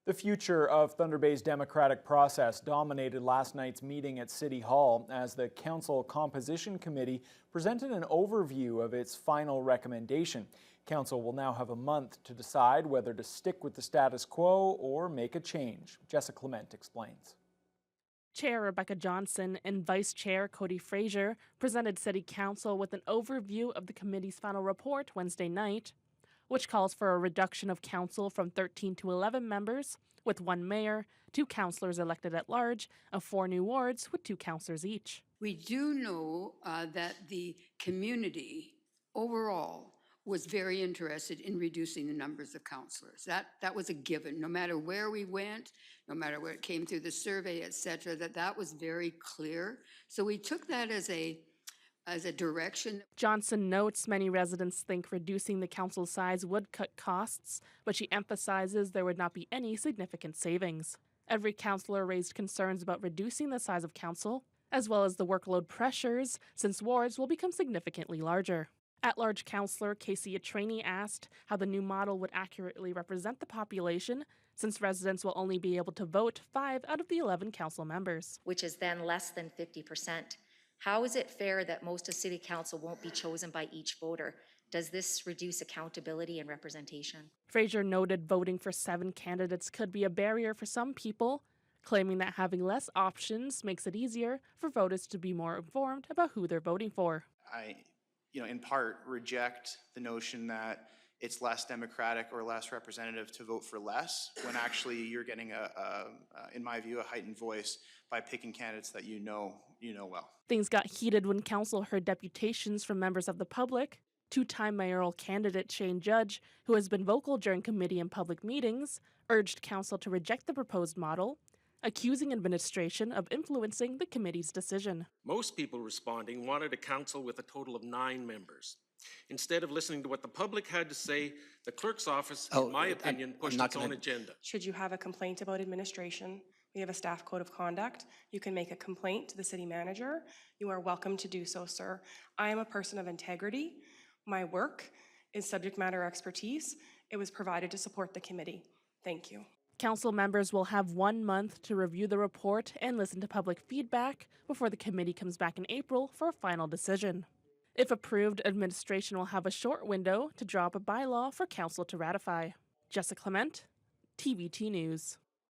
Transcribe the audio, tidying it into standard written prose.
The future of Thunder Bay's democratic process dominated last night's meeting at City Hall as the Council Composition Committee presented an overview of its final recommendation. Council will now have a month to decide whether to stick with the status quo or make a change. Jessica Clement explains. Chair Rebecca Johnson and Vice Chair Cody Fraser presented City Council with an overview of the committee's final report Wednesday night, which calls for a reduction of council from 13 to 11 members, with one mayor, 2 councillors elected at large, and 4 new wards with 2 councillors each. We do know that the community overall was very interested in reducing the numbers of councillors. That was a given. No matter where we went, no matter where it came through the survey, etc., that was very clear. So we took that as a direction. Johnson notes many residents think reducing the council size would cut costs, but she emphasizes there would not be any significant savings. Every councillor raised concerns about reducing the size of council, as well as the workload pressures, since wards will become significantly larger. At-large councillor Casey Atraney asked how the new model would accurately represent the population, since residents will only be able to vote 5 out of the 11 council members. Which is then less than 50%. How is it fair that most of City Council won't be chosen by each voter? Does this reduce accountability and representation? Fraser noted voting for 7 candidates could be a barrier for some people, claiming that having less options makes it easier for voters to be more informed about who they're voting for. I, in part, reject the notion that it's less democratic or less representative to vote for less, when actually you're getting in my view, a heightened voice by picking candidates that you know well. Things got heated when council heard deputations from members of the public. 2-time mayoral candidate Shane Judge, who has been vocal during committee and public meetings, urged council to reject the proposed model, accusing administration of influencing the committee's decision. Most people responding wanted a council with a total of 9 members. Instead of listening to what the public had to say, the clerk's office, in my opinion, pushed its own agenda. Should you have a complaint about administration, we have a staff code of conduct. You can make a complaint to the city manager. You are welcome to do so, sir. I am a person of integrity. My work is subject matter expertise. It was provided to support the committee. Thank you. Council members will have 1 month to review the report and listen to public feedback before the committee comes back in April for a final decision. If approved, administration will have a short window to draw up a bylaw for council to ratify. Jessica Clement, TVT News.